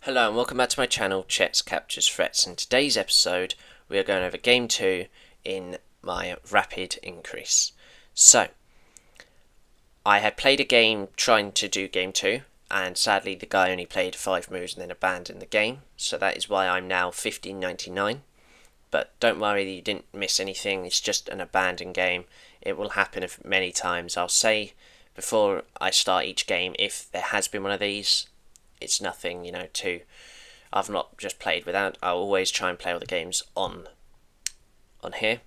Hello and welcome back to my channel, Chess Captures Threats. In today's episode, we are going over Game 2 in my Rapid Increase. So, I had played a game trying to do Game 2, and sadly the guy only played 5 moves and then abandoned the game, so that is why I'm now 1599. But don't worry, you didn't miss anything, it's just an abandoned game. It will happen many times. I'll say before I start each game if there has been one of these. It's nothing, I've not just played without. I'll always try and play all the games on here.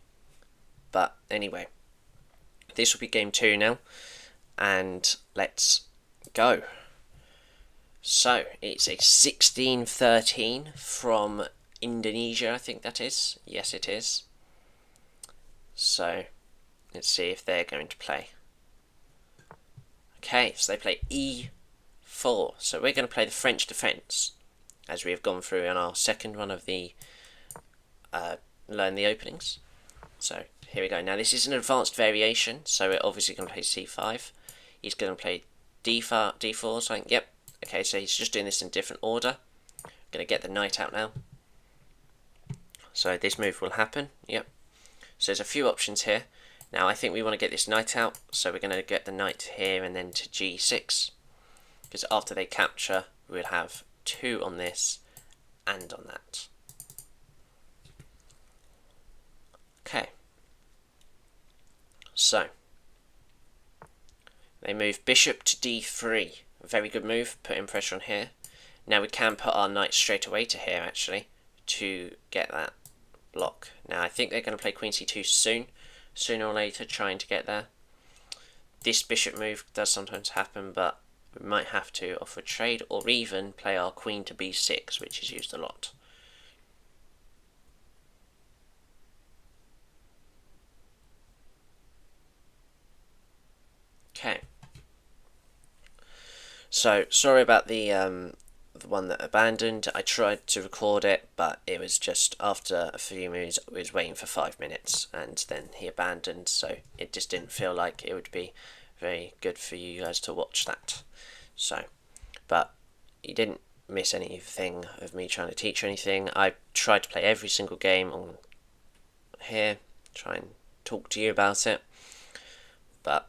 But anyway, this will be game 2 now, and let's go. So it's a 16-13 from Indonesia, I think that is. Yes, it is. So let's see if they're going to play. Okay, so they play E4. So we're going to play the French defence, as we have gone through in our second one of the learn the openings. So here we go. Now this is an advanced variation, so we're obviously going to play C5. He's going to play D4, so yep. Okay, so he's just doing this in different order. Going to get the knight out now. So this move will happen, yep. So there's a few options here. Now I think we want to get this knight out, so we're going to get the knight here and then to G6. Because after they capture, we'll have 2 on this and on that. Okay. So they move bishop to D3. A very good move, putting pressure on here. Now we can put our knight straight away to here actually to get that block. Now I think they're going to play Queen C2 soon, sooner or later, trying to get there. This bishop move does sometimes happen, but we might have to offer a trade or even play our queen to B6, which is used a lot. Okay. So sorry about the one that abandoned. I tried to record it, but it was just after a few moves. I was waiting for 5 minutes, and then he abandoned. So it just didn't feel like it would be very good for you guys to watch that. So, but you didn't miss anything of me trying to teach you anything. I tried to play every single game on here, try and talk to you about it. But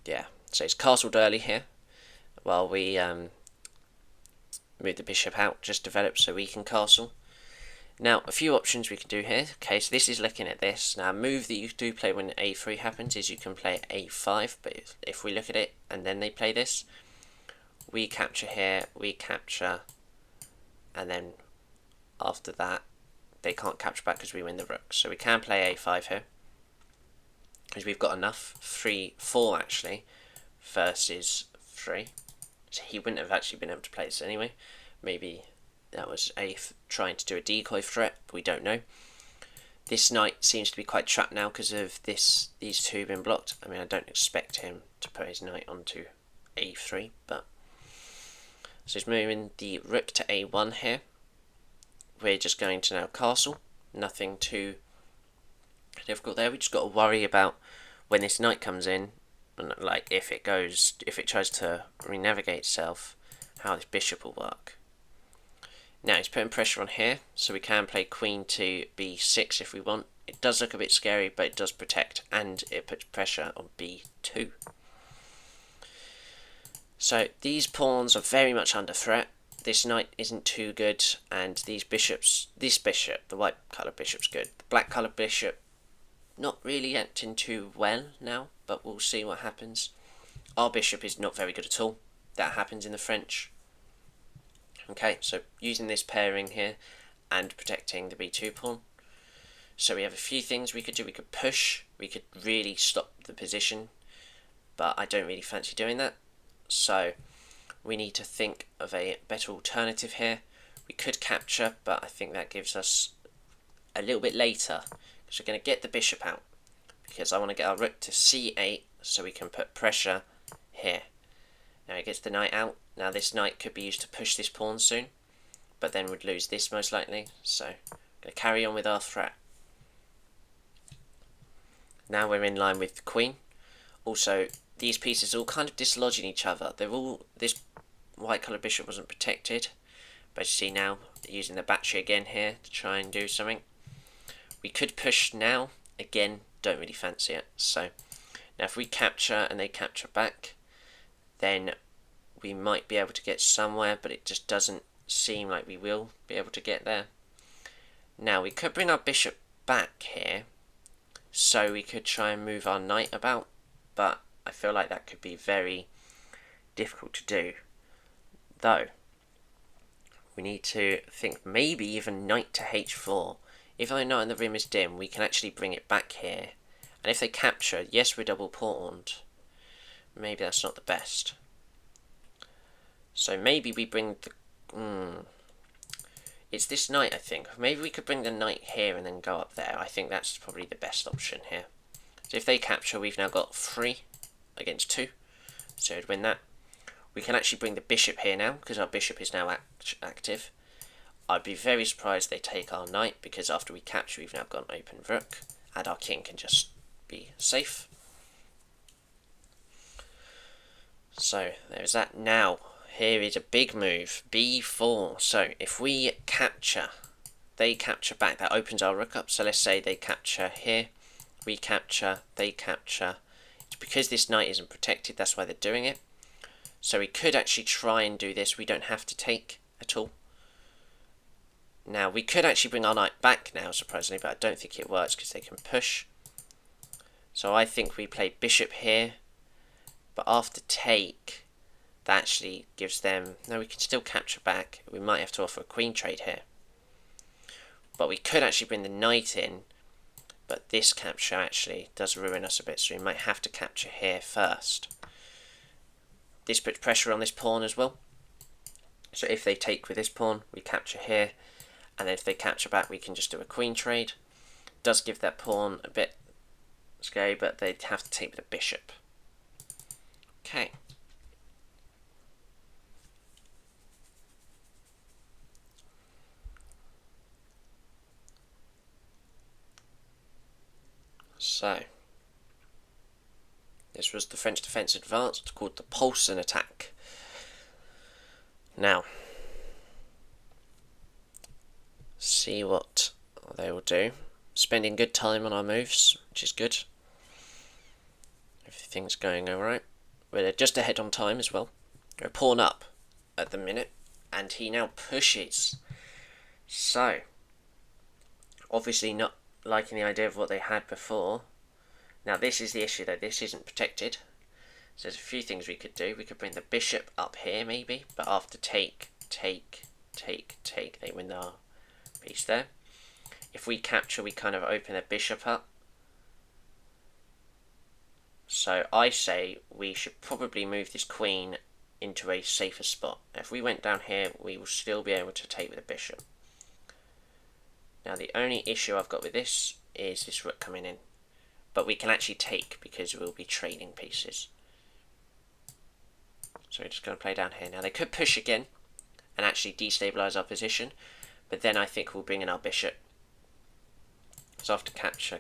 yeah, so it's castled early here while we move the bishop out, just develop so we can castle. Now, a few options we can do here. Okay, so this is looking at this. Now, a move that you do play when A3 happens is you can play A5, but if we look at it and then they play this, we capture here, we capture, and then after that, they can't capture back because we win the rook. So we can play A5 here, because we've got enough. 4 actually, versus 3. So he wouldn't have actually been able to play this anyway. Maybe that was trying to do a decoy threat, but we don't know. This knight seems to be quite trapped now because of these 2 being blocked. I mean, I don't expect him to put his knight onto A3, but so he's moving the rook to A1 here. We're just going to now castle. Nothing too difficult there. We just got to worry about when this knight comes in, like if it tries to re-navigate itself, how this bishop will work. Now he's putting pressure on here, so we can play queen to B6 if we want. It does look a bit scary, but it does protect, and it puts pressure on B2. So these pawns are very much under threat. This knight isn't too good, and this bishop, the white coloured bishop's good. The black coloured bishop, not really acting too well now, but we'll see what happens. Our bishop is not very good at all. That happens in the French. Okay, so using this pairing here and protecting the B2 pawn. So we have a few things we could do. We could push, we could really stop the position, but I don't really fancy doing that. So we need to think of a better alternative here. We could capture, but I think that gives us a little bit later, because we're going to get the bishop out, because I want to get our rook to C8 so we can put pressure here. Now he gets the knight out. Now this knight could be used to push this pawn soon, but then we'd lose this most likely. So I'm going to carry on with our threat. Now we're in line with the queen. Also, these pieces all kind of dislodging each other. This white coloured bishop wasn't protected, But you see now, using the battery again here to try and do something. We could push now. Again, don't really fancy it. So now if we capture and they capture back, then we might be able to get somewhere, but it just doesn't seem like we will be able to get there. Now we could bring our bishop back here, so we could try and move our knight about, but I feel like that could be very difficult to do. Though, we need to think maybe even knight to h4. If our knight in the room is dim, we can actually bring it back here. And if they capture, yes, we're double pawned. Maybe that's not the best. So maybe we bring the... It's this knight, I think. Maybe we could bring the knight here and then go up there. I think that's probably the best option here. So if they capture, we've now got 3 against 2. So we'd win that. We can actually bring the bishop here now, because our bishop is now active. I'd be very surprised they take our knight, because after we capture, we've now got an open rook, and our king can just be safe. So there's that. Now, here is a big move, b4. So if we capture, they capture back, that opens our rook up. So let's say they capture here, we capture, they capture. It's because this knight isn't protected, that's why they're doing it. So we could actually try and do this. We don't have to take at all. Now, we could actually bring our knight back now, surprisingly, but I don't think it works because they can push. So I think we play bishop here, but after take, that actually gives them... No, we can still capture back. We might have to offer a queen trade here. But we could actually bring the knight in, but this capture actually does ruin us a bit, so we might have to capture here first. This puts pressure on this pawn as well. So if they take with this pawn, we capture here, and then if they capture back, we can just do a queen trade. Does give that pawn a bit scary, but they'd have to take with a bishop. Okay. So, this was the French defence advance. It's called the Poulsen attack. Now, see what they will do. Spending good time on our moves, which is good. Everything's going alright. We're just ahead on time as well. We're a pawn up at the minute, and he now pushes. So, obviously not liking the idea of what they had before. Now this is the issue though, this isn't protected. So there's a few things we could do. We could bring the bishop up here maybe, but after take, they win our piece there. If we capture, we kind of open the bishop up. So I say we should probably move this queen into a safer spot. If we went down here, we will still be able to take with the bishop. Now the only issue I've got with this is this rook coming in. But we can actually take because we'll be trading pieces. So we're just going to play down here. Now they could push again and actually destabilise our position. But then I think we'll bring in our bishop. So after capture,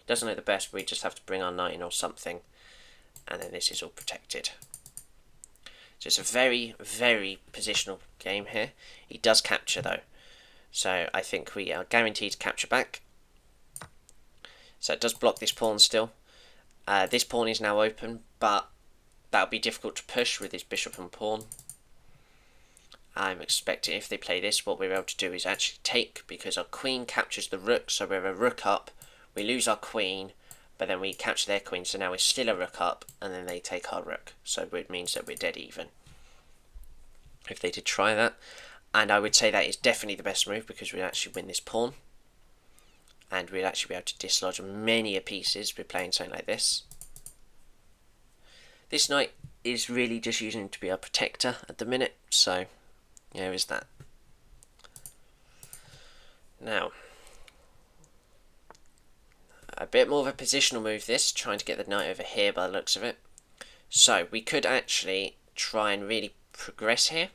doesn't look the best, we just have to bring our knight in or something. And then this is all protected. So it's a very, very positional game here. He does capture though. So I think we are guaranteed to capture back. So it does block this pawn still. This pawn is now open, but that'll be difficult to push with this bishop and pawn. I'm expecting if they play this, what we're able to do is actually take, because our queen captures the rook, so we're a rook up. We lose our queen, but then we capture their queen, so now we're still a rook up, and then they take our rook. So it means that we're dead even. If they did try that. And I would say that is definitely the best move, because we'd actually win this pawn. And we'd actually be able to dislodge many pieces by playing something like this. This knight is really just using to be our protector at the minute, so there is that. Now, a bit more of a positional move this, trying to get the knight over here by the looks of it. So we could actually try and really progress here.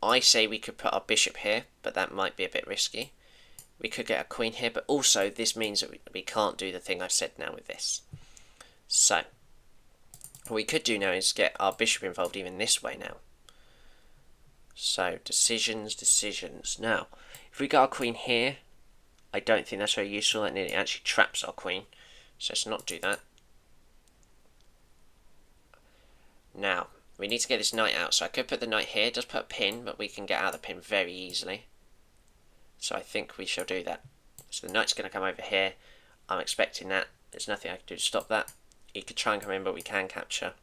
I say we could put our bishop here, but that might be a bit risky. We could get a queen here, but also this means that we can't do the thing I've said now with this. So, what we could do now is get our bishop involved even this way now. So, decisions. Now, if we got our queen here, I don't think that's very useful, and it actually traps our queen. So let's not do that. Now, we need to get this knight out. So I could put the knight here, just put a pin, but we can get out of the pin very easily. So I think we shall do that. So the knight's going to come over here. I'm expecting that. There's nothing I can do to stop that. He could try and come in, but we can capture.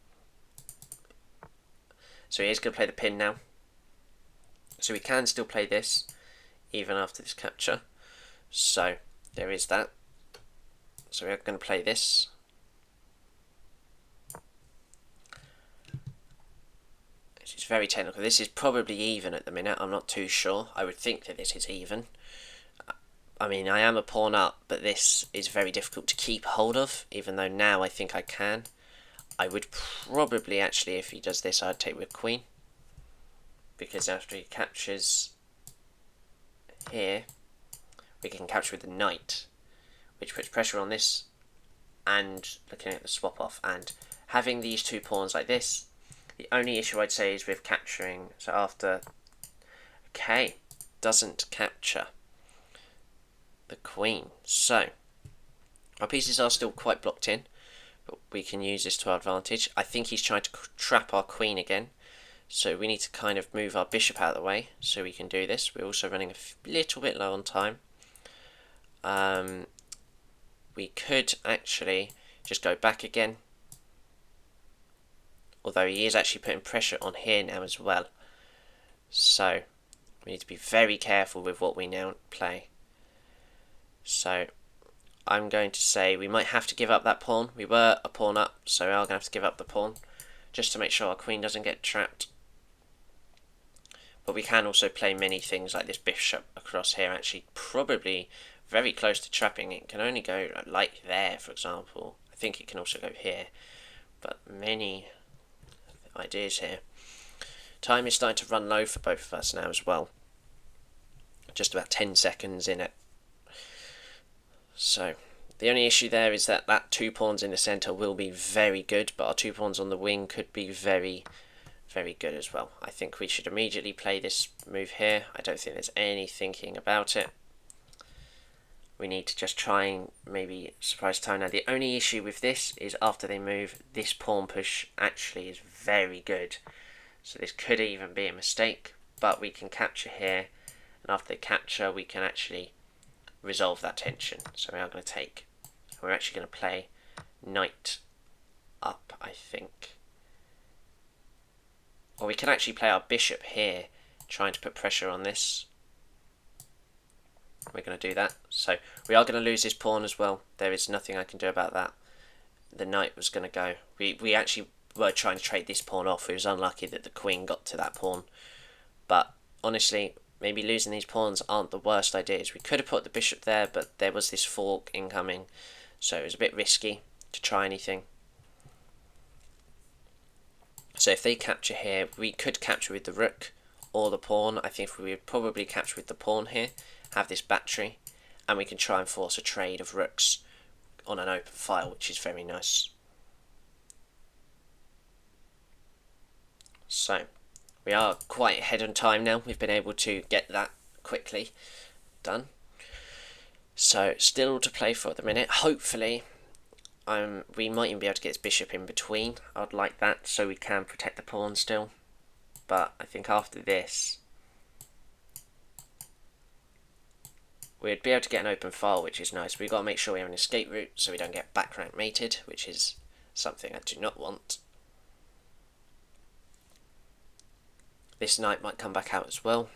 So he is going to play the pin now. So we can still play this, even after this capture. So there is that. So we are going to play this. This is very technical. This is probably even at the minute. I'm not too sure. I would think that this is even. I mean, I am a pawn up, but this is very difficult to keep hold of, even though now I think I can. I would probably actually, if he does this, I'd take with queen. Because after he captures here, we can capture with the knight, which puts pressure on this, and looking at the swap off, and having these two pawns like this, the only issue I'd say is with capturing, so after, okay, doesn't capture the queen. So, our pieces are still quite blocked in, but we can use this to our advantage. I think he's trying to trap our queen again, so we need to kind of move our bishop out of the way so we can do this. We're also running a little bit low on time. We could actually just go back again, although he is actually putting pressure on here now as well. So, we need to be very careful with what we now play. So, I'm going to say we might have to give up that pawn. We were a pawn up, so we are going to have to give up the pawn, just to make sure our queen doesn't get trapped. But we can also play many things like this bishop across here, actually probably very close to trapping. It can only go like there, for example. I think it can also go here, but many ideas here. Time is starting to run low for both of us now as well. Just about 10 seconds in it. So, the only issue there is that that 2 pawns in the centre will be very good, but our 2 pawns on the wing could be very, very good as well. I think we should immediately play this move here. I don't think there's any thinking about it. We need to just try and maybe surprise time. Now, the only issue with this is after they move, this pawn push actually is very good. So this could even be a mistake, but we can capture here, and after they capture, we can actually resolve that tension. So we are going to take, we're actually going to play knight up, I think. Or we can actually play our bishop here, trying to put pressure on this. We're going to do that. So we are going to lose this pawn as well. There is nothing I can do about that. The knight was going to go. We actually were trying to trade this pawn off. It was unlucky that the queen got to that pawn. But honestly, maybe losing these pawns aren't the worst ideas. We could have put the bishop there, but there was this fork incoming, so it was a bit risky to try anything. So if they capture here, we could capture with the rook or the pawn. I think we would probably capture with the pawn here, have this battery, and we can try and force a trade of rooks on an open file, which is very nice. So, we are quite ahead on time now. We've been able to get that quickly done. So, still to play for at the minute. Hopefully, we might even be able to get his bishop in between. I'd like that so we can protect the pawn still. But I think after this, we'd be able to get an open file, which is nice. We've got to make sure we have an escape route so we don't get back rank mated, which is something I do not want. This knight might come back out as well,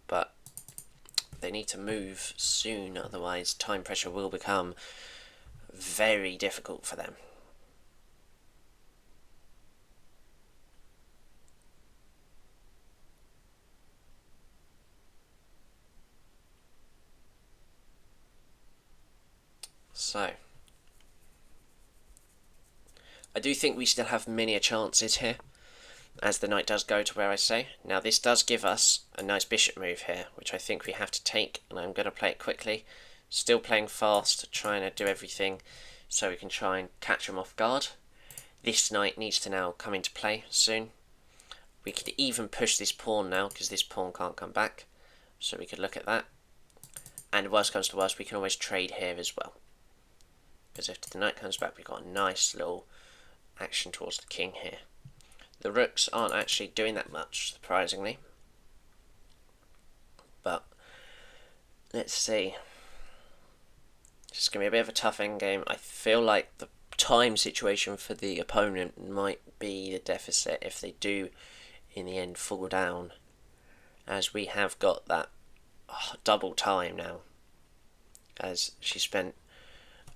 but they need to move soon, otherwise time pressure will become very difficult for them. So, I do think we still have many chances here, as the knight does go to where I say. Now this does give us a nice bishop move here, which I think we have to take, and I'm going to play it quickly. Still playing fast, trying to do everything so we can try and catch him off guard. This knight needs to now come into play soon. We could even push this pawn now, because this pawn can't come back. So we could look at that. And worst comes to worst, we can always trade here as well. Because if the knight comes back, we've got a nice little action towards the king here. The rooks aren't actually doing that much, surprisingly. But let's see. It's going to be a bit of a tough endgame. I feel like the time situation for the opponent might be the deficit if they do in the end fall down, as we have got that double time now, as she spent,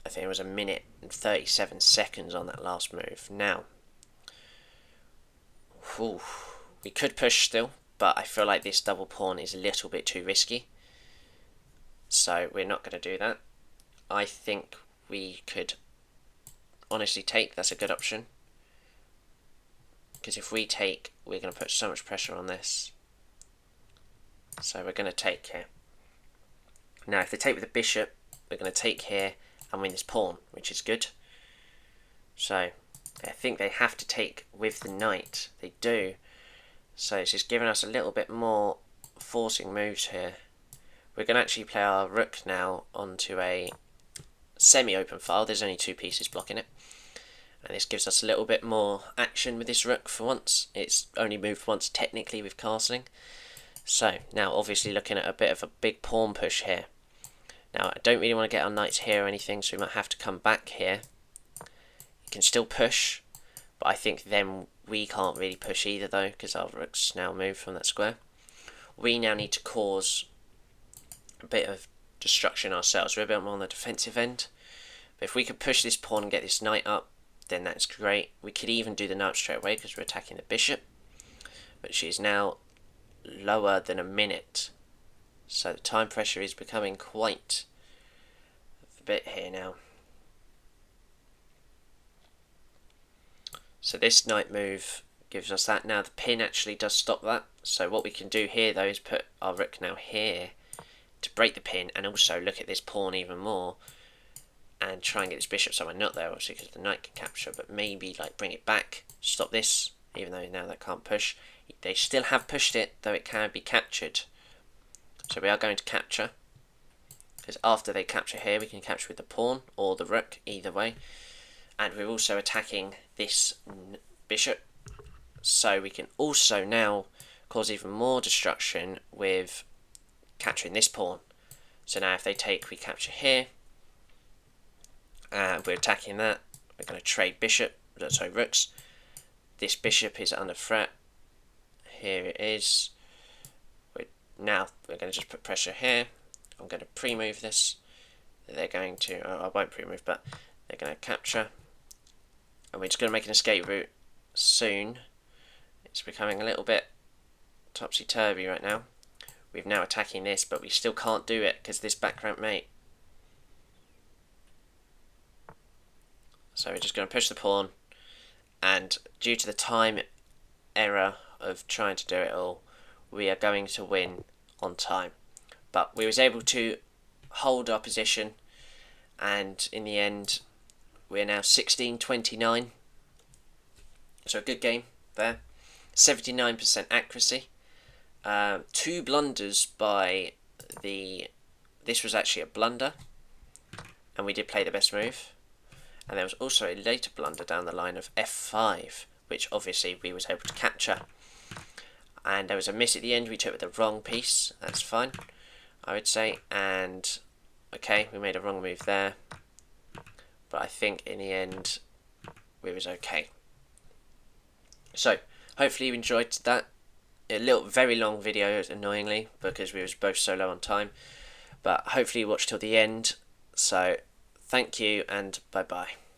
I think it was 1 minute and 37 seconds on that last move. Now, we could push still, but I feel like this double pawn is a little bit too risky, so we're not going to do that. I think we could honestly take. That's a good option, because if we take, we're going to put so much pressure on this. So we're going to take here. Now if they take with the bishop, we're going to take here and win this pawn, which is good. So I think they have to take with the knight. They do. So it's just giving us a little bit more forcing moves here. We're going to actually play our rook now onto a semi-open file. There's only 2 pieces blocking it. And this gives us a little bit more action with this rook for once. It's only moved once technically with castling. So now obviously looking at a bit of a big pawn push here. Now I don't really want to get our knights here or anything, so we might have to come back here. You can still push, but I think then we can't really push either though, because our rook's now moved from that square. We now need to cause a bit of destruction ourselves. We're a bit more on the defensive end. But if we could push this pawn and get this knight up, then that's great. We could even do the knight straight away because we're attacking the bishop. But she's now lower than 1 minute. So the time pressure is becoming quite a bit here now. So this knight move gives us that. Now the pin actually does stop that. So what we can do here though is put our rook now here to break the pin, and also look at this pawn even more and try and get this bishop somewhere. Not there obviously because the knight can capture, but maybe like bring it back, stop this, even though now that can't push. They still have pushed it, though it can be captured. So we are going to capture, because after they capture here, we can capture with the pawn or the rook, either way. And we're also attacking this bishop, so we can also now cause even more destruction with capturing this pawn. So now if they take, we capture here. We're attacking that. We're going to trade rooks. This bishop is under threat. Here it is. Now we're going to just put pressure here. I'm going to pre-move this. They're going to, I won't pre-move, but they're going to capture. And we're just going to make an escape route soon. It's becoming a little bit topsy-turvy right now. We're now attacking this, but we still can't do it because this back rank mate. So we're just going to push the pawn, and due to the time error of trying to do it all, we are going to win on time. But we was able to hold our position, and in the end we're now 16-29. So a good game there. 79% accuracy. 2 blunders by the... This was actually a blunder, and we did play the best move. And there was also a later blunder down the line of f5, which obviously we was able to capture. And there was a miss at the end. We took with the wrong piece. That's fine, I would say. And okay, we made a wrong move there, but I think in the end we was okay. So hopefully you enjoyed that. A very long video, annoyingly, because we was both so low on time. But hopefully you watched till the end. So thank you and bye bye.